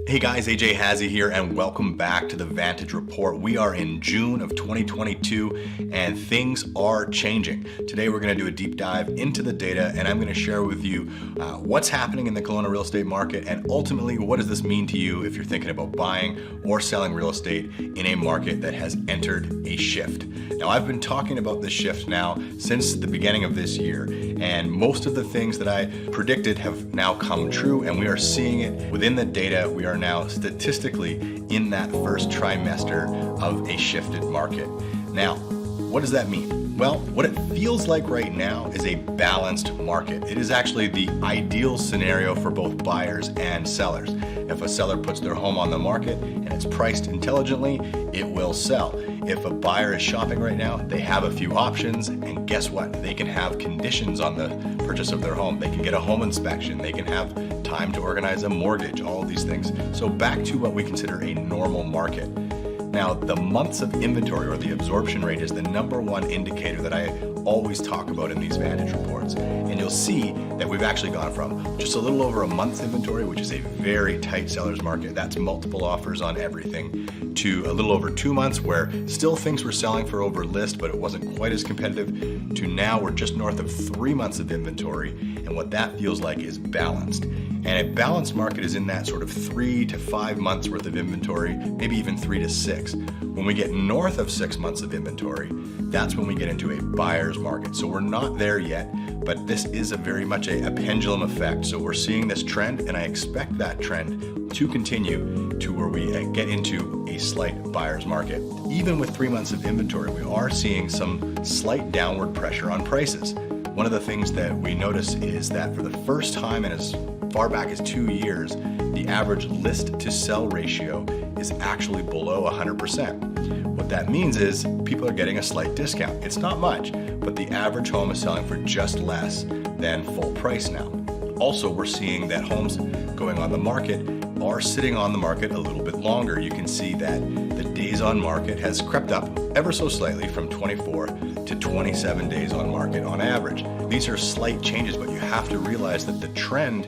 Hey guys, AJ Hazy here, and welcome back to the Vantage Report. We are in June of 2022, and things are changing. Today we're going to do a deep dive into the data, and I'm going to share with you what's happening in the Kelowna real estate market, and ultimately, what does this mean to you if you're thinking about buying or selling real estate in a market that has entered a shift. Now, I've been talking about this shift now since the beginning of this year, and most of the things that I predicted have now come true, and we are seeing it within the data. We are now statistically in that first trimester of a shifted market. Now, what does that mean? Well, what it feels like right now is a balanced market. It is actually the ideal scenario for both buyers and sellers. If a seller puts their home on the market and it's priced intelligently, it will sell. If a buyer is shopping right now, they have a few options, and guess what? They can have conditions on the purchase of their home. They can get a home inspection. They can have time to organize a mortgage, all of these things. So back to what we consider a normal market. Now, the months of inventory, or the absorption rate, is the number one indicator that I always talk about in these Vantage reports. And you'll see that we've actually gone from just a little over a month's inventory, which is a very tight seller's market. That's multiple offers on everything, to a little over 2 months where still things were selling for over list, but it wasn't quite as competitive, to now we're just north of 3 months of inventory. And what that feels like is balanced. And a balanced market is in that sort of 3 to 5 months worth of inventory, maybe even 3 to 6. When we get north of 6 months of inventory, that's when we get into a buyer's market. So we're not there yet, but this is very much a pendulum effect. So we're seeing this trend, and I expect that trend to continue to where we get into a slight buyer's market. Even with 3 months of inventory, we are seeing some slight downward pressure on prices. One of the things that we notice is that for the first time in as far back as 2 years, the average list to sell ratio is actually below 100%. What that means is people are getting a slight discount. It's not much, but the average home is selling for just less than full price now. Also, we're seeing that homes going on the market are sitting on the market a little bit longer. You can see that the days on market has crept up ever so slightly from 24 to 27 days on market on average. These are slight changes, but you have to realize that the trend,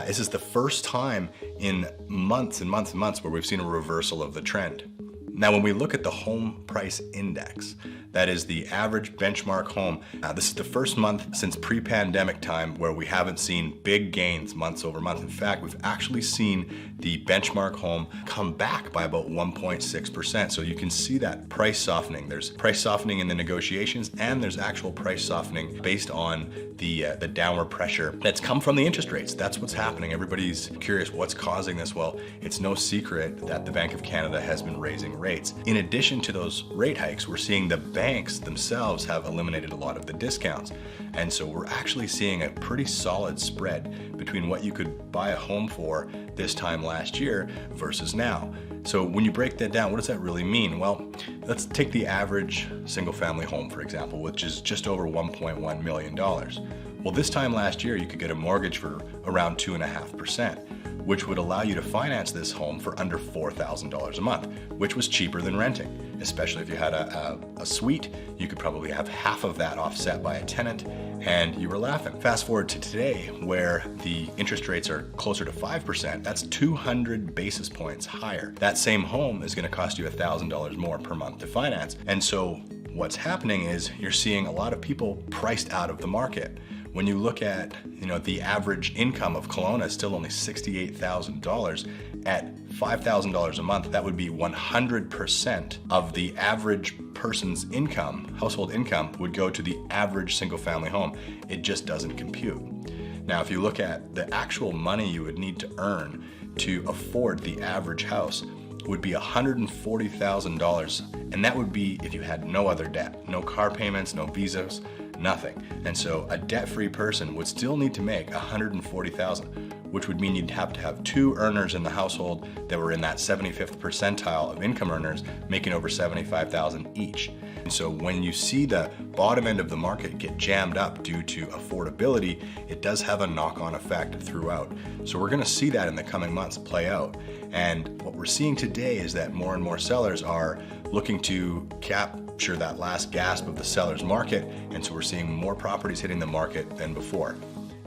this is the first time in months and months and months where we've seen a reversal of the trend. Now, when we look at the home price index, that is the average benchmark home, this is the first month since pre-pandemic time where we haven't seen big gains months over month. In fact, we've actually seen the benchmark home come back by about 1.6%. So you can see that price softening. There's price softening in the negotiations, and there's actual price softening based on the downward pressure that's come from the interest rates. That's what's happening. Everybody's curious what's causing this. Well, it's no secret that the Bank of Canada has been raising rates. In addition to those rate hikes, we're seeing the banks themselves have eliminated a lot of the discounts. And so we're actually seeing a pretty solid spread between what you could buy a home for this time last year versus now. So when you break that down, what does that really mean? Well, let's take the average single family home, for example, which is just over $1.1 million. Well, this time last year, you could get a mortgage for around 2.5%. which would allow you to finance this home for under $4,000 a month, which was cheaper than renting. Especially if you had a suite, you could probably have half of that offset by a tenant, and you were laughing. Fast forward to today, where the interest rates are closer to 5%, that's 200 basis points higher. That same home is gonna cost you $1,000 more per month to finance. And so what's happening is you're seeing a lot of people priced out of the market. When you look at, the average income of Kelowna is still only $68,000. At $5,000 a month, that would be 100% of the average person's income, household income, would go to the average single family home. It just doesn't compute. Now, if you look at the actual money you would need to earn to afford the average house, would be $140,000. And that would be if you had no other debt, no car payments, no visas, nothing. And so a debt-free person would still need to make $140,000, which would mean you'd have to have 2 earners in the household that were in that 75th percentile of income earners, making over $75,000 each. And so when you see the bottom end of the market get jammed up due to affordability, it does have a knock-on effect throughout. So we're gonna see that in the coming months play out. And what we're seeing today is that more and more sellers are looking to capture that last gasp of the seller's market. And so we're seeing more properties hitting the market than before.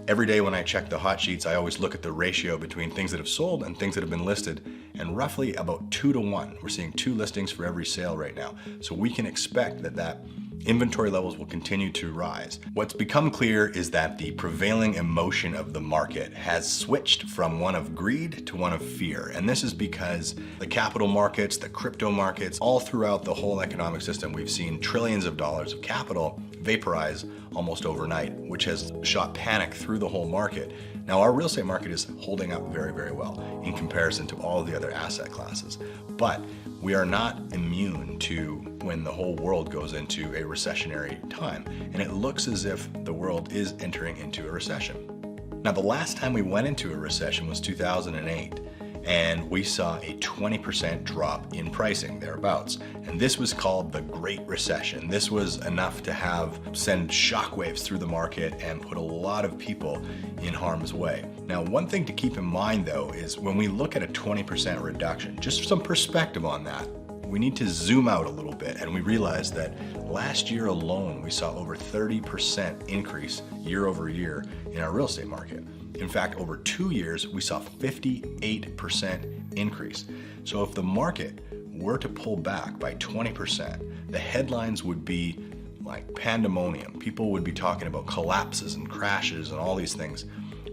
Every day when I check the hot sheets, I always look at the ratio between things that have sold and things that have been listed, and roughly about 2 to 1. We're seeing 2 listings for every sale right now. So we can expect that inventory levels will continue to rise. What's become clear is that the prevailing emotion of the market has switched from one of greed to one of fear. And this is because the capital markets, the crypto markets, all throughout the whole economic system, we've seen trillions of dollars of capital vaporize almost overnight, which has shot panic through the whole market. Now, our real estate market is holding up very, very well in comparison to all of the other asset classes. But we are not immune to when the whole world goes into a recessionary time. And it looks as if the world is entering into a recession. Now, the last time we went into a recession was 2008. And we saw a 20% drop in pricing thereabouts. And this was called the Great Recession. This was enough to send shockwaves through the market and put a lot of people in harm's way. Now, one thing to keep in mind though is when we look at a 20% reduction, just some perspective on that, we need to zoom out a little bit and we realize that last year alone, we saw over 30% increase year over year in our real estate market. In fact, over 2 years, we saw 58% increase. So if the market were to pull back by 20%, the headlines would be like pandemonium. People would be talking about collapses and crashes and all these things.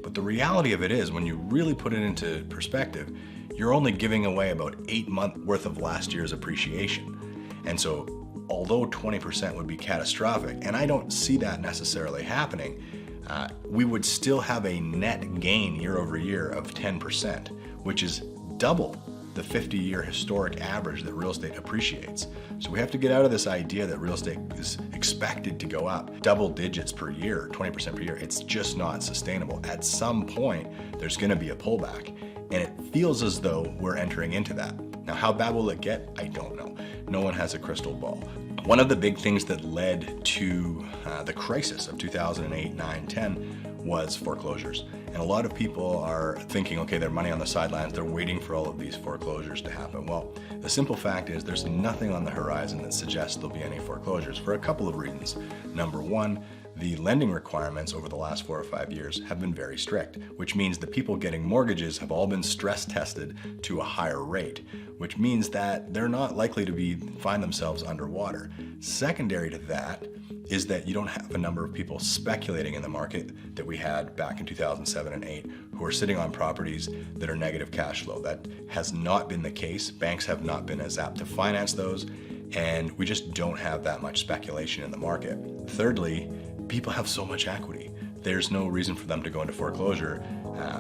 But the reality of it is, when you really put it into perspective, you're only giving away about 8 months worth of last year's appreciation. And so although 20% would be catastrophic, and I don't see that necessarily happening, we would still have a net gain year over year of 10%, which is double the 50-year historic average that real estate appreciates. So we have to get out of this idea that real estate is expected to go up double digits per year, 20% per year. It's just not sustainable. At some point, there's going to be a pullback, and it feels as though we're entering into that. Now, how bad will it get? I don't know. No one has a crystal ball. One of the big things that led to the crisis of 2008, 9, 10 was foreclosures. And a lot of people are thinking, okay, they're money on the sidelines, they're waiting for all of these foreclosures to happen. Well, the simple fact is there's nothing on the horizon that suggests there'll be any foreclosures for a couple of reasons. Number one, the lending requirements over the last 4 or 5 years have been very strict, which means the people getting mortgages have all been stress tested to a higher rate, which means that they're not likely to find themselves underwater. Secondary to that is that you don't have a number of people speculating in the market that we had back in 2007 and 8 who are sitting on properties that are negative cash flow. That has not been the case. Banks have not been as apt to finance those, and we just don't have that much speculation in the market. Thirdly, people have so much equity. There's no reason for them to go into foreclosure.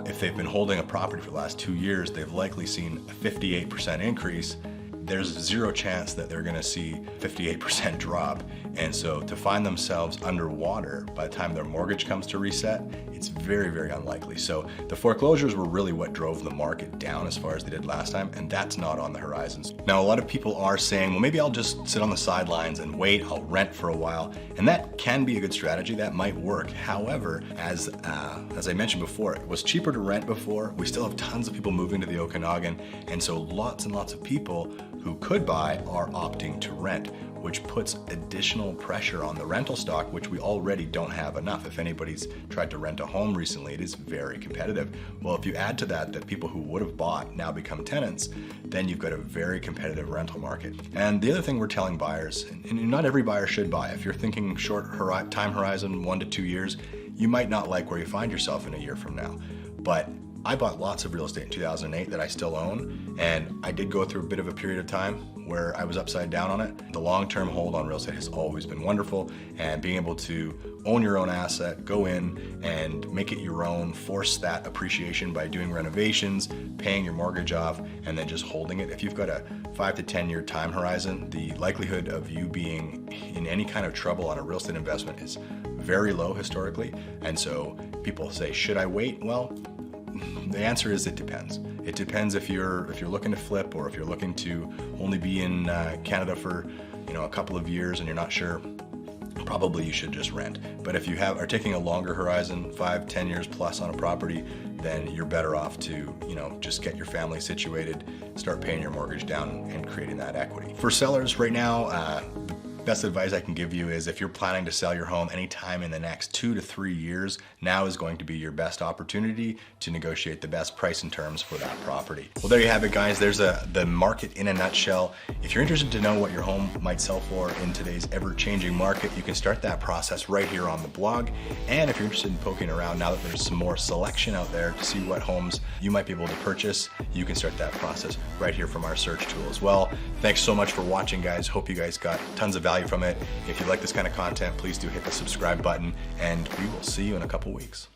If they've been holding a property for the last 2 years, they've likely seen a 58% increase. There's zero chance that they're gonna see 58% drop. And so to find themselves underwater by the time their mortgage comes to reset, it's very, very unlikely. So the foreclosures were really what drove the market down as far as they did last time, and that's not on the horizons. Now, a lot of people are saying, well, maybe I'll just sit on the sidelines and wait, I'll rent for a while. And that can be a good strategy, that might work. However, as I mentioned before, it was cheaper to rent before. We still have tons of people moving to the Okanagan. And so lots and lots of people who could buy are opting to rent, which puts additional pressure on the rental stock, which we already don't have enough. If anybody's tried to rent a home recently, it is very competitive. Well, if you add to that that people who would have bought now become tenants, then you've got a very competitive rental market. And the other thing we're telling buyers, and not every buyer should buy, if you're thinking short time horizon, 1 to 2 years, you might not like where you find yourself in a year from now. But I bought lots of real estate in 2008 that I still own, and I did go through a bit of a period of time where I was upside down on it. The long-term hold on real estate has always been wonderful, and being able to own your own asset, go in and make it your own, force that appreciation by doing renovations, paying your mortgage off, and then just holding it. If you've got a 5 to 10 year time horizon, the likelihood of you being in any kind of trouble on a real estate investment is very low historically. And so people say, should I wait? Well, the answer is it depends. It depends if you're looking to flip, or if you're looking to only be in Canada for a couple of years and you're not sure. Probably you should just rent. But if you are taking a longer horizon, 5, 10 years plus on a property, then you're better off to just get your family situated, start paying your mortgage down, and creating that equity. For sellers right now, best advice I can give you is if you're planning to sell your home anytime in the next 2 to 3 years, now is going to be your best opportunity to negotiate the best price and terms for that property. Well, there you have it, guys. There's the market in a nutshell. If you're interested to know what your home might sell for in today's ever-changing market, you can start that process right here on the blog. And if you're interested in poking around now that there's some more selection out there to see what homes you might be able to purchase, you can start that process right here from our search tool as well. Thanks so much for watching, guys. Hope you guys got tons of value from it. If you like this kind of content, please do hit the subscribe button, and we will see you in a couple weeks.